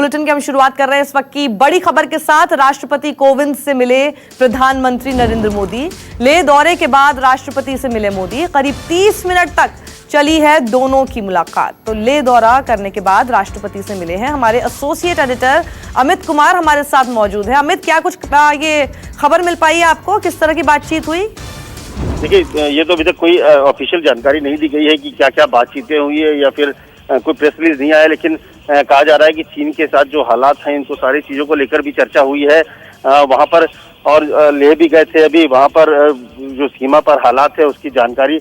Bulletin की हम शुरुआत कर रहे हैं इस वक्त की बड़ी खबर के साथ। राष्ट्रपति कोविंद से मिले प्रधानमंत्री नरेंद्र मोदी। लेह दौरे के बाद राष्ट्रपति से मिले मोदी। करीब 30 मिनट तक चली है दोनों की मुलाकात। तो लेह दौरा करने के बाद राष्ट्रपति से मिले हैं हमारे एसोसिएट एडिटर अमित कुमार हमारे साथ मौजूद है। अमित, क्या कुछ ये खबर मिल पाई है आपको, किस तरह की बातचीत हुई? देखिए, ये तो अभी तक कोई ऑफिशियल जानकारी नहीं दी गई है कि क्या क्या बातचीतें हुई है या फिर कोई प्रेस रिलीज नहीं आया, लेकिन कहा जा रहा है कि चीन के साथ जो हालात हैं इनको सारी चीजों को लेकर भी चर्चा हुई है वहां पर। और लेह भी गए थे अभी, वहां पर जो सीमा पर हालात है उसकी जानकारी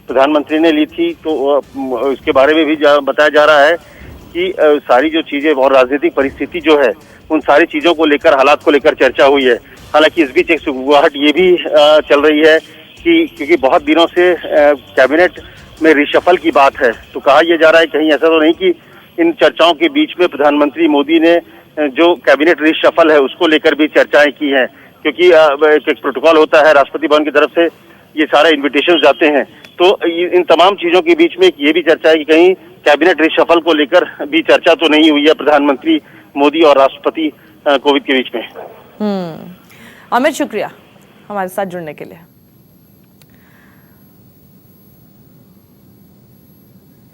प्रधानमंत्री ने ली थी। तो इसके बारे में भी बताया जा रहा है कि सारी जो चीजें और राजनीतिक परिस्थिति जो है उन सारी चीजों को लेकर, हालात को लेकर चर्चा हुई है। हालांकि इस बीच एक सुगबुगाहट ये भी चल रही है कि क्योंकि बहुत दिनों से कैबिनेट में रिशफल की बात है, तो कहा यह जा रहा है कहीं ऐसा तो नहीं कि इन चर्चाओं के बीच में प्रधानमंत्री मोदी ने जो कैबिनेट रिशफल है उसको लेकर भी चर्चाएं की हैं, क्योंकि एक प्रोटोकॉल होता है राष्ट्रपति भवन की तरफ से, ये सारे इन्विटेशन जाते हैं। तो इन तमाम चीजों के बीच में ये भी चर्चा है कि कहीं कैबिनेट रिशफल को लेकर भी चर्चा तो नहीं हुई है प्रधानमंत्री मोदी और राष्ट्रपति कोविंद के बीच में। अमित, शुक्रिया हमारे साथ जुड़ने के लिए।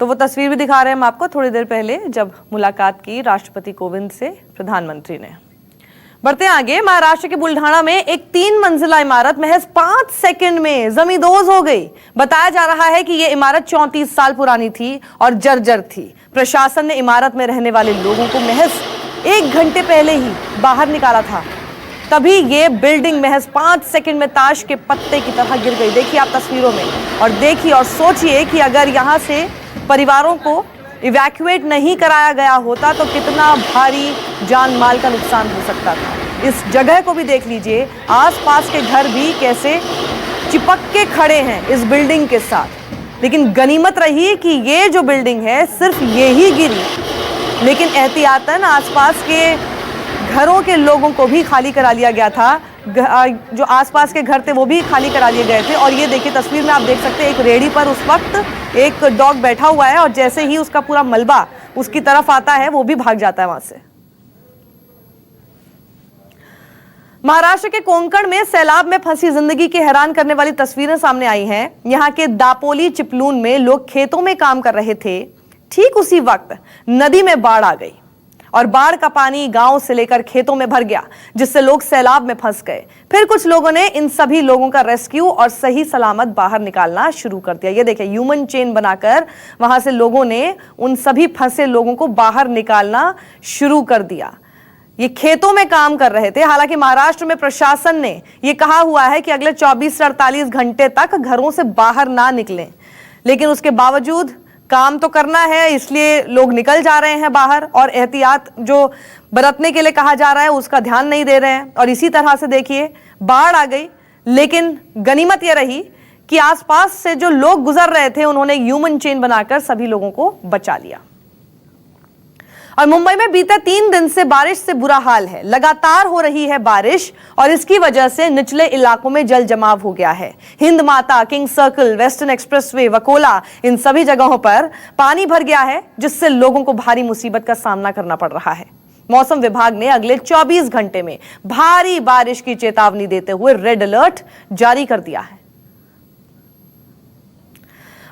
तो वो तस्वीर भी दिखा रहे हैं हम आपको थोड़ी देर पहले जब मुलाकात की राष्ट्रपति कोविंद से प्रधानमंत्री ने। बढ़ते आगे, महाराष्ट्र के बुल्ढाना में एक 3 मंजिला इमारत महज 5 सेकंड में जमींदोज हो गई। बताया जा रहा है कि यह इमारत 34 साल पुरानी थी और जर्जर थी। प्रशासन ने इमारत में रहने वाले लोगों को महज 1 घंटे पहले ही बाहर निकाला था, तभी ये बिल्डिंग महज 5 सेकंड में ताश के पत्ते की तरह गिर गई। देखिए आप तस्वीरों में और देखिए और सोचिए कि अगर यहां से परिवारों को इवैक्यूएट नहीं कराया गया होता तो कितना भारी जान माल का नुकसान हो सकता था। इस जगह को भी देख लीजिए, आसपास के घर भी कैसे चिपक के खड़े हैं इस बिल्डिंग के साथ। लेकिन गनीमत रही कि ये जो बिल्डिंग है सिर्फ ये ही गिरी, लेकिन एहतियातन आसपास के घरों के लोगों को भी खाली करा लिया गया था। जो आसपास के घर थे वो भी खाली करा लिए गए थे। और ये देखिए तस्वीर में आप देख सकते हैं, एक रेडी पर उस वक्त एक डॉग बैठा हुआ है और जैसे ही उसका पूरा मलबा उसकी तरफ आता है वो भी भाग जाता है वहां से। महाराष्ट्र के कोंकण में सैलाब में फंसी जिंदगी की हैरान करने वाली तस्वीरें सामने आई हैं। यहां के दापोली चिपलून में लोग खेतों में काम कर रहे थे। ठीक उसी वक्त नदी में बाढ़ आ गई और बाढ़ का पानी गांव से लेकर खेतों में भर गया, जिससे लोग सैलाब में फंस गए। फिर कुछ लोगों ने इन सभी लोगों का रेस्क्यू और सही सलामत बाहर निकालना शुरू कर दिया। ये देखिए, ह्यूमन चेन बनाकर वहां से लोगों ने उन सभी फंसे लोगों को बाहर निकालना शुरू कर दिया। ये खेतों में काम कर रहे थे। हालांकि महाराष्ट्र में प्रशासन ने यह कहा हुआ है कि अगले 24 से 48 घंटे तक घरों से बाहर ना निकलें, लेकिन उसके बावजूद काम तो करना है, इसलिए लोग निकल जा रहे हैं बाहर और एहतियात जो बरतने के लिए कहा जा रहा है उसका ध्यान नहीं दे रहे हैं। और इसी तरह से देखिए, बाढ़ आ गई, लेकिन गनीमत यह रही कि आसपास से जो लोग गुजर रहे थे उन्होंने ह्यूमन चेन बनाकर सभी लोगों को बचा लिया। और मुंबई में बीते 3 दिन से बारिश से बुरा हाल है। लगातार हो रही है बारिश और इसकी वजह से निचले इलाकों में जल जमाव हो गया है। Hind Mata, King Circle, Western Expressway, Vakola, इन सभी जगहों पर पानी भर गया है, जिससे लोगों को भारी मुसीबत का सामना करना पड़ रहा है। मौसम विभाग ने अगले 24 घंटे में भारी बारिश की चेतावनी देते हुए रेड अलर्ट जारी कर दिया है।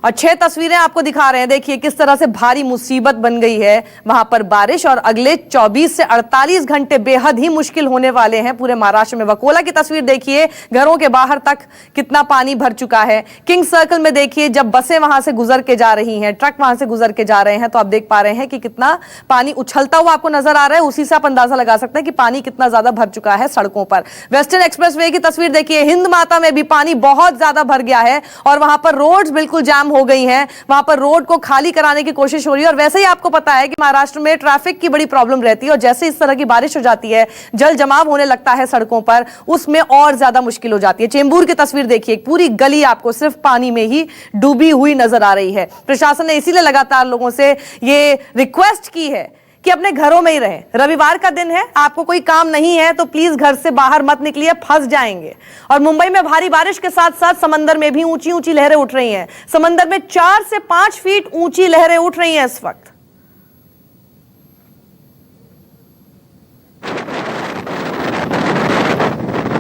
और 6 तस्वीरें आपको दिखा रहे हैं। देखिए किस तरह से भारी मुसीबत बन गई है वहां पर बारिश, और अगले 24 से 48 घंटे बेहद ही मुश्किल होने वाले हैं पूरे महाराष्ट्र में। वकोला की तस्वीर देखिए, घरों के बाहर तक कितना पानी भर चुका है। किंग सर्कल में देखिए, जब बसें वहां से गुजर के जा रही हैं, ट्रक वहां से गुजर के जा रहे हैं, तो आप देख पा रहे हैं कि कितना पानी उछलता हुआ आपको नजर आ रहा है। उसी से आप अंदाजा लगा सकते हैं कि पानी कितना ज्यादा भर चुका है सड़कों पर। वेस्टर्न एक्सप्रेसवे की तस्वीर देखिए, हिंद माता में भी पानी बहुत ज्यादा भर गया है और वहां पर रोड्स बिल्कुल जाम हो गई हैं। वहां पर रोड को खाली कराने की कोशिश हो रही है। और वैसे ही आपको पता है कि महाराष्ट्र में ट्रैफिक की बड़ी प्रॉब्लम रहती है और जैसे इस तरह की बारिश हो जाती है, जल जमाव होने लगता है सड़कों पर, उसमें और ज्यादा मुश्किल हो जाती है। चेंबूर की तस्वीर देखिए, पूरी गली आपको सिर्फ पानी में ही डूबी हुई नजर आ रही है। प्रशासन ने इसीलिए लगातार लोगों से ये रिक्वेस्ट की है कि अपने घरों में ही रहें। रविवार का दिन है, आपको कोई काम नहीं है तो प्लीज घर से बाहर मत निकलिए, फंस जाएंगे। और मुंबई में भारी बारिश के साथ साथ समंदर में भी ऊंची ऊंची लहरें उठ रही हैं। समंदर में 4 से 5 फीट ऊंची लहरें उठ रही हैं इस वक्त।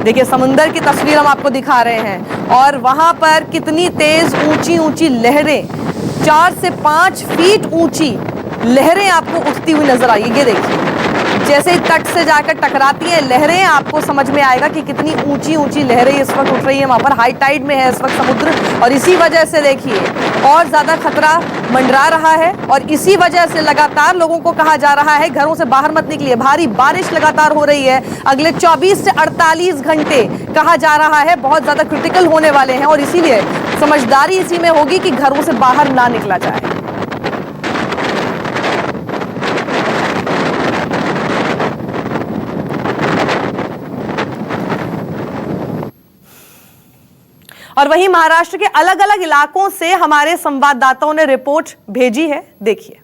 देखिए समुंदर की तस्वीर हम आपको दिखा रहे हैं और वहां पर कितनी तेज ऊंची ऊंची लहरें, 4 से 5 फीट ऊंची लहरें आपको उठती हुई नजर आई। ये देखिए जैसे ही तट से जाकर टकराती हैं लहरें, आपको समझ में आएगा कि कितनी ऊंची ऊंची लहरें इस वक्त उठ रही हैं। वहां पर हाई टाइड में है इस वक्त समुद्र और इसी वजह से देखिए और ज्यादा खतरा मंडरा रहा है और इसी वजह से लगातार लोगों को कहा जा रहा है घरों से बाहर मत निकलिए। भारी बारिश लगातार हो रही है, अगले 24 से 48 घंटे कहा जा रहा है बहुत ज्यादा क्रिटिकल होने वाले हैं और इसीलिए समझदारी इसी में होगी कि घरों से बाहर ना निकला जाए। और वहीं महाराष्ट्र के अलग अलग इलाकों से हमारे संवाददाताओं ने रिपोर्ट भेजी है, देखिए।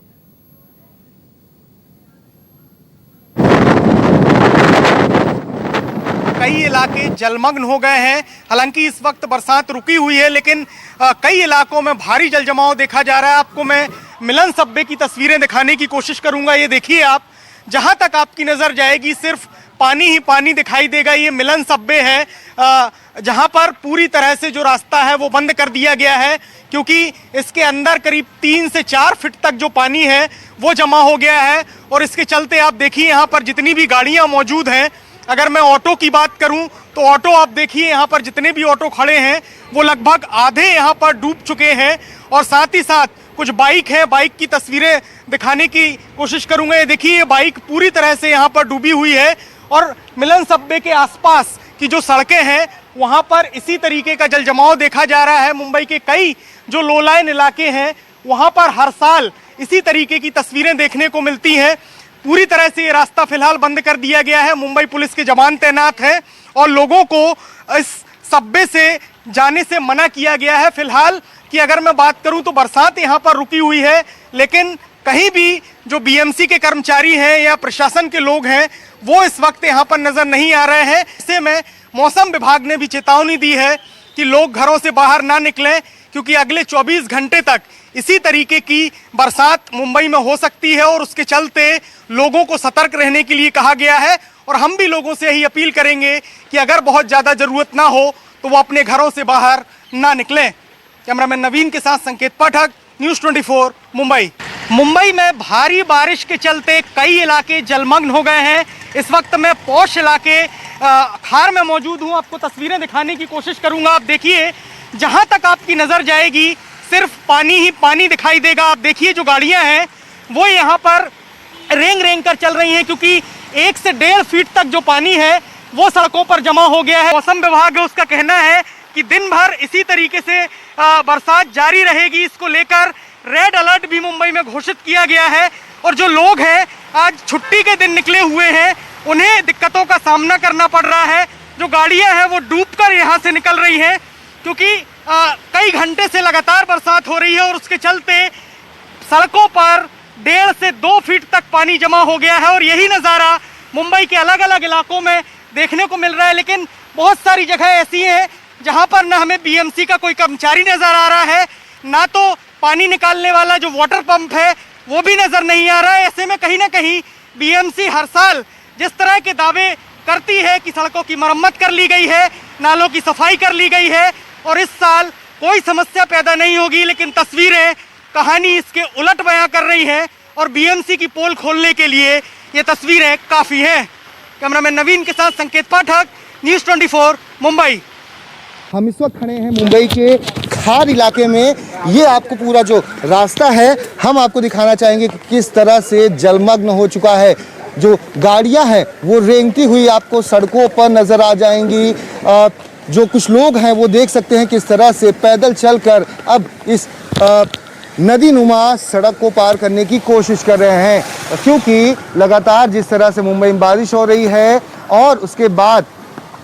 कई इलाके जलमग्न हो गए हैं। हालांकि इस वक्त बरसात रुकी हुई है, लेकिन कई इलाकों में भारी जलजमाव देखा जा रहा है। आपको मैं मिलन सब्बे की तस्वीरें दिखाने की कोशिश करूंगा। ये देखिए आप, जहां तक आपकी नजर जाएगी सिर्फ पानी ही पानी दिखाई देगा। ये मिलन सब्बे है जहां पर पूरी तरह से जो रास्ता है वो बंद कर दिया गया है, क्योंकि इसके अंदर करीब 3 से 4 फीट तक जो पानी है वो जमा हो गया है। और इसके चलते आप देखिए यहाँ पर जितनी भी गाड़ियाँ मौजूद हैं, अगर मैं ऑटो की बात करूं तो ऑटो आप देखिए यहाँ पर जितने भी ऑटो खड़े हैं वो लगभग आधे यहाँ पर डूब चुके हैं। और साथ ही साथ कुछ बाइक है, बाइक की तस्वीरें दिखाने की कोशिश करूंगा। ये देखिए ये बाइक पूरी तरह से यहाँ पर डूबी हुई है और मिलन सब्बे के आसपास की जो सड़कें हैं वहाँ पर इसी तरीके का जलजमाव देखा जा रहा है। मुंबई के कई जो लो लाइन इलाके हैं वहाँ पर हर साल इसी तरीके की तस्वीरें देखने को मिलती हैं। पूरी तरह से ये रास्ता फिलहाल बंद कर दिया गया है। मुंबई पुलिस के जवान तैनात हैं और लोगों को इस सब्बे से जाने से मना किया गया है। फिलहाल की अगर मैं बात करूं तो बरसात यहाँ पर रुकी हुई है, लेकिन कहीं भी जो बीएमसी के कर्मचारी हैं या प्रशासन के लोग हैं वो इस वक्त यहाँ पर नजर नहीं आ रहे हैं। ऐसे में मौसम विभाग ने भी चेतावनी दी है कि लोग घरों से बाहर ना निकलें, क्योंकि अगले 24 घंटे तक इसी तरीके की बरसात मुंबई में हो सकती है और उसके चलते लोगों को सतर्क रहने के लिए कहा गया है। और हम भी लोगों से यही अपील करेंगे कि अगर बहुत ज़्यादा ज़रूरत ना हो तो वो अपने घरों से बाहर ना निकलें। कैमरामैन नवीन के साथ संकेत पाठक, न्यूज़ 24 मुंबई। मुंबई में भारी बारिश के चलते कई इलाके जलमग्न हो गए हैं। इस वक्त मैं पौष इलाके खार में मौजूद हूँ, आपको तस्वीरें दिखाने की कोशिश करूँगा। आप देखिए जहाँ तक आपकी नज़र जाएगी सिर्फ पानी ही पानी दिखाई देगा। आप देखिए जो गाड़ियाँ हैं वो यहाँ पर रेंग रेंग कर चल रही हैं, क्योंकि 1 से 1.5 फीट तक जो पानी है वो सड़कों पर जमा हो गया है। मौसम विभाग है उसका कहना है कि दिन भर इसी तरीके से बरसात जारी रहेगी। इसको लेकर रेड अलर्ट भी मुंबई में घोषित किया गया है और जो लोग हैं आज छुट्टी के दिन निकले हुए हैं उन्हें दिक्कतों का सामना करना पड़ रहा है। जो गाड़ियां हैं वो डूबकर यहाँ से निकल रही हैं, क्योंकि कई घंटे से लगातार बरसात हो रही है और उसके चलते सड़कों पर 1.5 से 2 फीट तक पानी जमा हो गया है। और यही नज़ारा मुंबई के अलग अलग इलाकों में देखने को मिल रहा है। लेकिन बहुत सारी जगह ऐसी हैं जहाँ पर ना हमें बीएमसी का कोई कर्मचारी नज़र आ रहा है, ना तो पानी निकालने वाला जो वाटर पंप है वो भी नज़र नहीं आ रहा है। ऐसे में कहीं ना कहीं बीएमसी हर साल जिस तरह के दावे करती है कि सड़कों की मरम्मत कर ली गई है, नालों की सफाई कर ली गई है और इस साल कोई समस्या पैदा नहीं होगी, लेकिन तस्वीरें कहानी इसके उलट बयां कर रही हैं और बीएमसी की पोल खोलने के लिए ये तस्वीरें काफ़ी हैं। कैमरामैन नवीन के साथ संकेत पाठक, न्यूज़ 24 मुंबई। हम इस वक्त खड़े हैं मुंबई के खार इलाके में। ये आपको पूरा जो रास्ता है हम आपको दिखाना चाहेंगे कि किस तरह से जलमग्न हो चुका है। जो गाड़ियां हैं वो रेंगती हुई आपको सड़कों पर नज़र आ जाएंगी। जो कुछ लोग हैं वो देख सकते हैं किस तरह से पैदल चलकर अब इस नदी नुमा सड़क को पार करने की कोशिश कर रहे हैं, क्योंकि लगातार जिस तरह से मुंबई में बारिश हो रही है और उसके बाद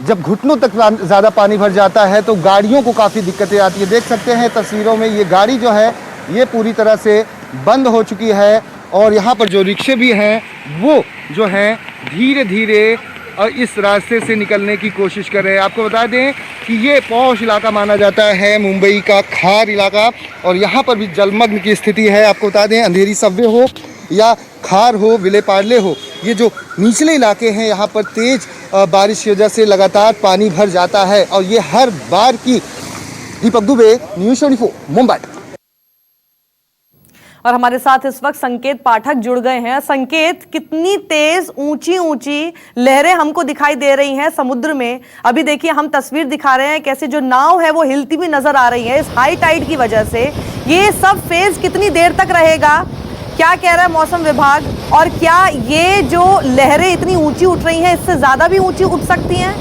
जब घुटनों तक ज़्यादा पानी भर जाता है तो गाड़ियों को काफ़ी दिक्कतें आती है। देख सकते हैं तस्वीरों में ये गाड़ी जो है ये पूरी तरह से बंद हो चुकी है और यहाँ पर जो रिक्शे भी हैं वो जो हैं धीरे धीरे और इस रास्ते से निकलने की कोशिश कर रहे हैं। आपको बता दें कि ये पौष इलाका माना जाता है मुंबई का खार इलाका और यहाँ पर भी जलमग्न की स्थिति है। आपको बता दें अंधेरी सब्वे हो या खार हो, विले पार्ले हो, ये जो निचले इलाके हैं यहाँ पर तेज बारिश की वजह से लगातार पानी भर जाता है और ये हर बार की। दीपक दुबे, न्यूज़ 24 मुंबई। और हमारे साथ इस वक्त संकेत पाठक जुड़ गए हैं। संकेत, कितनी तेज ऊंची ऊंची लहरें हमको दिखाई दे रही हैं समुद्र में। अभी देखिए हम तस्वीर दिखा रहे हैं कैसे जो नाव है वो हिलती भी नजर आ रही है इस हाई टाइड की वजह से। ये सब फेज कितनी देर तक रहेगा, क्या कह रहा है मौसम विभाग, और क्या ये जो लहरें इतनी ऊंची उठ रही हैं इससे ज्यादा भी ऊंची उठ सकती हैं?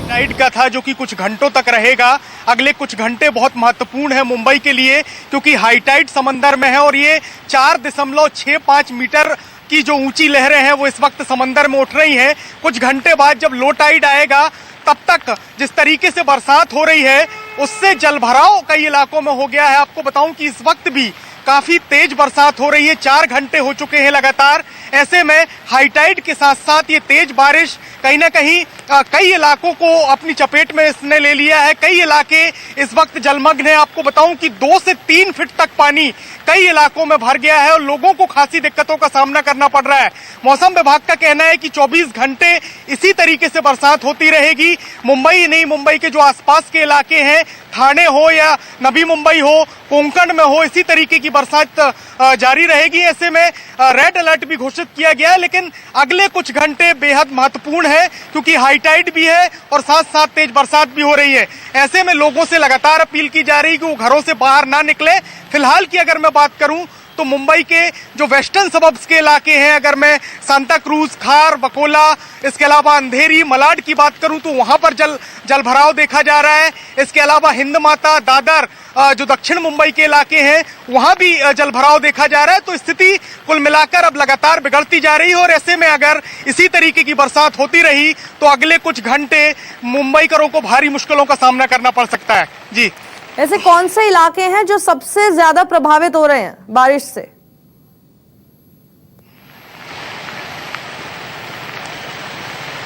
टाइड का था जो कि कुछ घंटों तक रहेगा। अगले कुछ घंटे बहुत महत्वपूर्ण है मुंबई के लिए, क्योंकि हाई टाइड समंदर में है और ये 4.65 मीटर की जो ऊंची लहरें हैं वो इस वक्त समंदर में उठ रही हैं। कुछ घंटे बाद जब लो टाइड आएगा तब तक जिस तरीके से बरसात हो रही है उससे जलभराव कई इलाकों में हो गया है। आपको बताऊं कि इस वक्त भी काफी तेज बरसात हो रही है, 4 घंटे हो चुके हैं लगातार। ऐसे में हाई टाइड के साथ साथ ये तेज बारिश कहीं ना कहीं कई इलाकों को अपनी चपेट में इसने ले लिया है। कई इलाके इस वक्त जलमग्न है। आपको बताऊं कि 2 से 3 फीट तक पानी कई इलाकों में भर गया है और लोगों को खासी दिक्कतों का सामना करना पड़ रहा है। मौसम विभाग का कहना है कि 24 घंटे इसी तरीके से बरसात होती रहेगी। मुंबई नहीं, मुंबई के जो आसपास के इलाके हैं, ठाणे हो या नवी मुंबई हो, कोंकण में हो, इसी तरीके की बरसात जारी रहेगी। ऐसे में रेड अलर्ट भी घोषित किया गया है, लेकिन अगले कुछ घंटे बेहद महत्वपूर्ण है क्योंकि हाई टाइड भी है और साथ साथ तेज बरसात भी हो रही है। ऐसे में लोगों से लगातार अपील की जा रही है कि वो घरों से बाहर ना निकले। फिलहाल की अगर मैं बात करूं तो मुंबई के जो वेस्टर्न सबर्ब्स के इलाके हैं, अगर मैं सांता क्रूज, खार, बकोला, इसके अलावा अंधेरी, मलाड की बात करूं तो वहां पर जल भराव देखा जा रहा है। इसके अलावा हिंद माता, दादर, जो दक्षिण मुंबई के इलाके हैं वहां भी जल भराव देखा जा रहा है। तो स्थिति कुल मिलाकर अब लगातार बिगड़ती जा रही है और ऐसे में अगर इसी तरीके की बरसात होती रही तो अगले कुछ घंटे मुंबईकरों को भारी मुश्किलों का सामना करना पड़ सकता है। जी, ऐसे कौन से इलाके हैं जो सबसे ज्यादा प्रभावित हो रहे हैं बारिश से?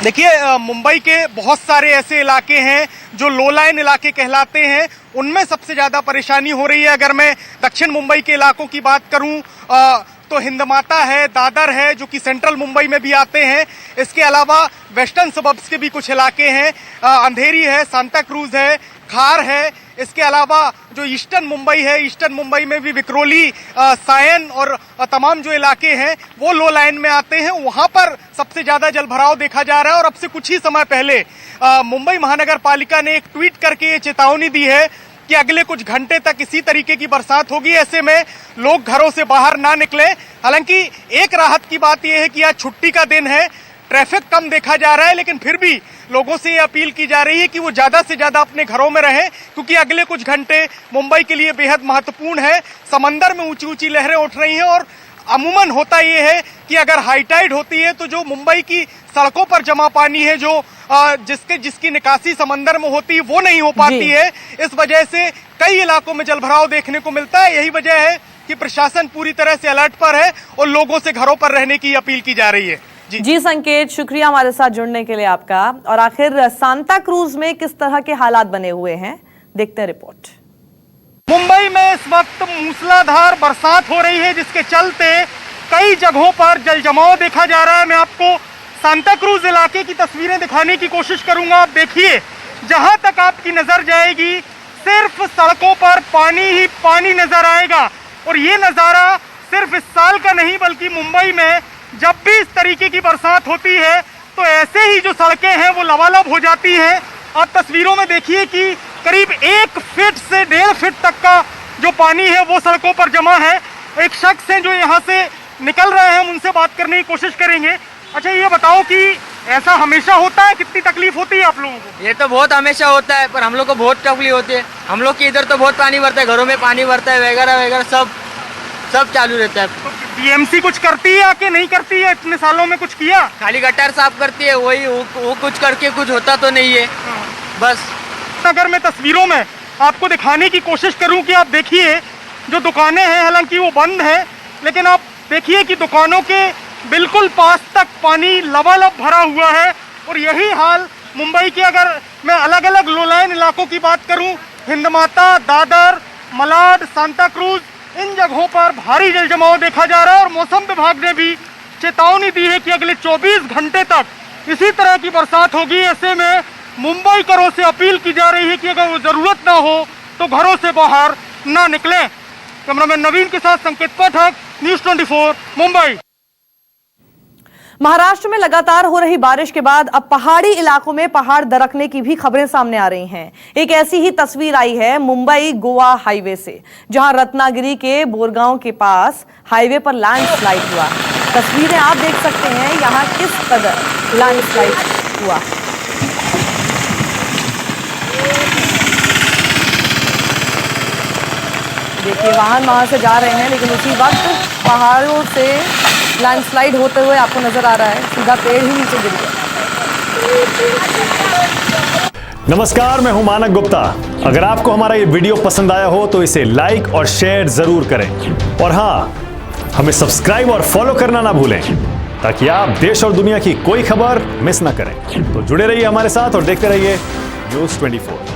देखिए, मुंबई के बहुत सारे ऐसे इलाके हैं जो लो लाइन इलाके कहलाते हैं, उनमें सबसे ज्यादा परेशानी हो रही है। अगर मैं दक्षिण मुंबई के इलाकों की बात करूं तो हिंदमाता है, दादर है, जो कि सेंट्रल मुंबई में भी आते हैं। इसके अलावा वेस्टर्न सबर्ब्स के भी कुछ इलाके हैं, अंधेरी है, सांता क्रूज है, खार है। इसके अलावा जो ईस्टर्न मुंबई है, ईस्टर्न मुंबई में भी विक्रोली, सायन और तमाम जो इलाके हैं वो लो लाइन में आते हैं। वहां पर सबसे ज्यादा जलभराव देखा जा रहा है और अब से कुछ ही समय पहले मुंबई महानगर पालिका ने एक ट्वीट करके ये चेतावनी दी है कि अगले कुछ घंटे तक इसी तरीके की बरसात होगी। ऐसे में लोग घरों से बाहर ना निकले। हालांकि एक राहत की बात यह है कि आज छुट्टी का दिन है, ट्रैफिक कम देखा जा रहा है, लेकिन फिर भी लोगों से ये अपील की जा रही है कि वो ज्यादा से ज्यादा अपने घरों में रहें क्योंकि अगले कुछ घंटे मुंबई के लिए बेहद महत्वपूर्ण है। समंदर में ऊंची ऊंची लहरें उठ रही हैं और अमूमन होता ये है कि अगर हाई टाइड होती है तो जो मुंबई की सड़कों पर जमा पानी है, जो जिसकी निकासी समंदर में होती है, वो नहीं हो पाती है। इस वजह से कई इलाकों में जलभराव देखने को मिलता है। यही वजह है कि प्रशासन पूरी तरह से अलर्ट पर है और लोगों से घरों पर रहने की अपील की जा रही है। जी संकेत, शुक्रिया हमारे साथ जुड़ने के लिए आपका। और आखिर सांता क्रूज में किस तरह के हालात बने हुए हैं, देखते हैं रिपोर्ट। मुंबई में इस वक्त मूसलाधार बरसात हो रही है, जिसके चलते कई जगहों पर जल जमाव देखा जा रहा है। मैं आपको सांता क्रूज इलाके की तस्वीरें दिखाने की कोशिश करूंगा। आप देखिए, जहां तक आपकी नजर जाएगी सिर्फ सड़कों पर पानी ही पानी नजर आएगा। और ये नजारा सिर्फ इस साल का नहीं बल्कि मुंबई में जब भी इस तरीके की बरसात होती है तो ऐसे ही जो सड़कें हैं वो लबालब हो जाती हैं। आप तस्वीरों में देखिए कि करीब 1 फीट से 1.5 फीट तक का जो पानी है वो सड़कों पर जमा है। एक शख्स हैं जो यहाँ से निकल रहे हैं, हम उनसे बात करने की कोशिश करेंगे। अच्छा, ये बताओ कि ऐसा हमेशा होता है? कितनी तकलीफ होती है आप लोगों को? ये तो बहुत हमेशा होता है, पर हम लोग को बहुत तकलीफ होती है। हम लोग के इधर तो बहुत पानी भरता है, घरों में पानी भरता है, वगैरह वगैरह सब चालू रहता है। तो बीएमसी कुछ करती है आके? नहीं करती है? इतने सालों में कुछ किया? खाली गटर साफ करती है, वही वो कुछ करके कुछ होता तो नहीं है बस। अगर मैं तस्वीरों में आपको दिखाने की कोशिश करूं कि आप देखिए जो दुकानें हैं, हालांकि वो बंद हैं, लेकिन आप देखिए कि दुकानों के बिल्कुल पास तक पानी लबालब भरा हुआ है। और यही हाल मुंबई के, अगर मैं अलग अलग लो लाइन इलाकों की बात करूं हिंदमाता, दादर, मलाड, सांता क्रूज, इन जगहों पर भारी जल जमाव देखा जा रहा है। और मौसम विभाग ने भी चेतावनी दी है कि अगले 24 घंटे तक इसी तरह की बरसात होगी। ऐसे में मुंबईकरों से अपील की जा रही है कि अगर जरूरत ना हो तो घरों से बाहर ना निकलें। कैमरामैन नवीन के साथ संकेत पाठक, न्यूज़ 24 मुंबई। महाराष्ट्र में लगातार हो रही बारिश के बाद अब पहाड़ी इलाकों में पहाड़ दरकने की भी खबरें सामने आ रही हैं। एक ऐसी ही तस्वीर आई है मुंबई गोवा हाईवे से, जहां रत्नागिरी के बोरगांव के पास हाईवे पर लैंडस्लाइड हुआ। तस्वीरें आप देख सकते हैं यहां किस कदर लैंडस्लाइड हुआ। देखिए वाहन वहां से जा रहे हैं, लेकिन उसी वक्त पहाड़ों से लैंडस्लाइड होते हुए आपको नजर आ रहा है, सीधा पेड़ ही नीचे गिर गया। नमस्कार, मैं हूं मानक गुप्ता। अगर आपको हमारा ये वीडियो पसंद आया हो तो इसे लाइक और शेयर जरूर करें, और हाँ, हमें सब्सक्राइब और फॉलो करना ना भूलें ताकि आप देश और दुनिया की कोई खबर मिस ना करें। तो जुड़े रहिए हमारे साथ और देखते रहिए न्यूज़ 24।